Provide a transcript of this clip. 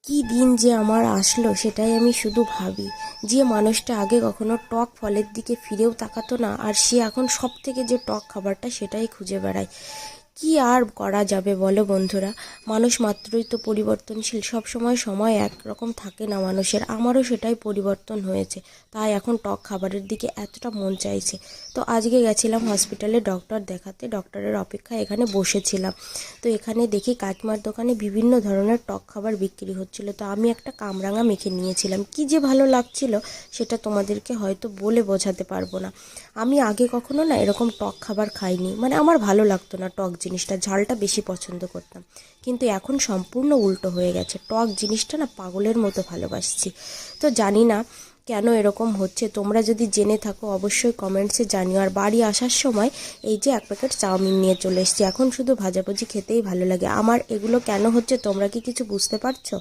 কি দিন যে আমার আসলো সেটাই আমি শুধু ভাবি। যে মানুষটা আগে কখনো টক ফলের দিকে ফিরেও তাকাতো না, আর সে এখন সব থেকে যে টক খাবারটা সেটাই খুঁজে বেড়ায়। কি আর করা যাবে বলো বন্ধুরা, মানুষ মাত্রই তো পরিবর্তনশীল, সব সময় সময় একরকম থাকে না মানুষের। আমারও সেটাই পরিবর্তন হয়েছে, তাই এখন টক খাবারের দিকে এতটা মন চাইছে। তো আজকে গেছিলাম হসপিটালে ডক্টর দেখাতে, ডক্টরের অপেক্ষায় এখানে বসেছিলাম। তো এখানে দেখি কাকিমার দোকানে বিভিন্ন ধরনের টক খাবার বিক্রি হচ্ছিল। তো আমি একটা কামরাঙা মেখে নিয়েছিলাম, কি যে ভালো লাগছিল সেটা তোমাদেরকে হয়তো বলে বোঝাতে পারবো না। আমি আগে কখনো না এরকম টক খাবার খাইনি, মানে আমার ভালো লাগতো না টক জিনিসটা, ঝালটা বেশি পছন্দ করতাম। কিন্তু এখন সম্পূর্ণ উল্টো হয়ে গেছে, টক জিনিসটা না পাগলের মতো ভালোবাসছি। তো জানি না কেন এরকম হচ্ছে, তোমরা যদি জেনে থাকো অবশ্যই কমেন্টসে জানিও। আর বাড়ি আসার সময় এই যে এক প্যাকেট চাউমিন নিয়ে চলে এসেছি, এখন শুধু ভাজাভুজি খেতেই ভালো লাগে আমার। এগুলো কেন হচ্ছে তোমরা কি কিছু বুঝতে পারছো?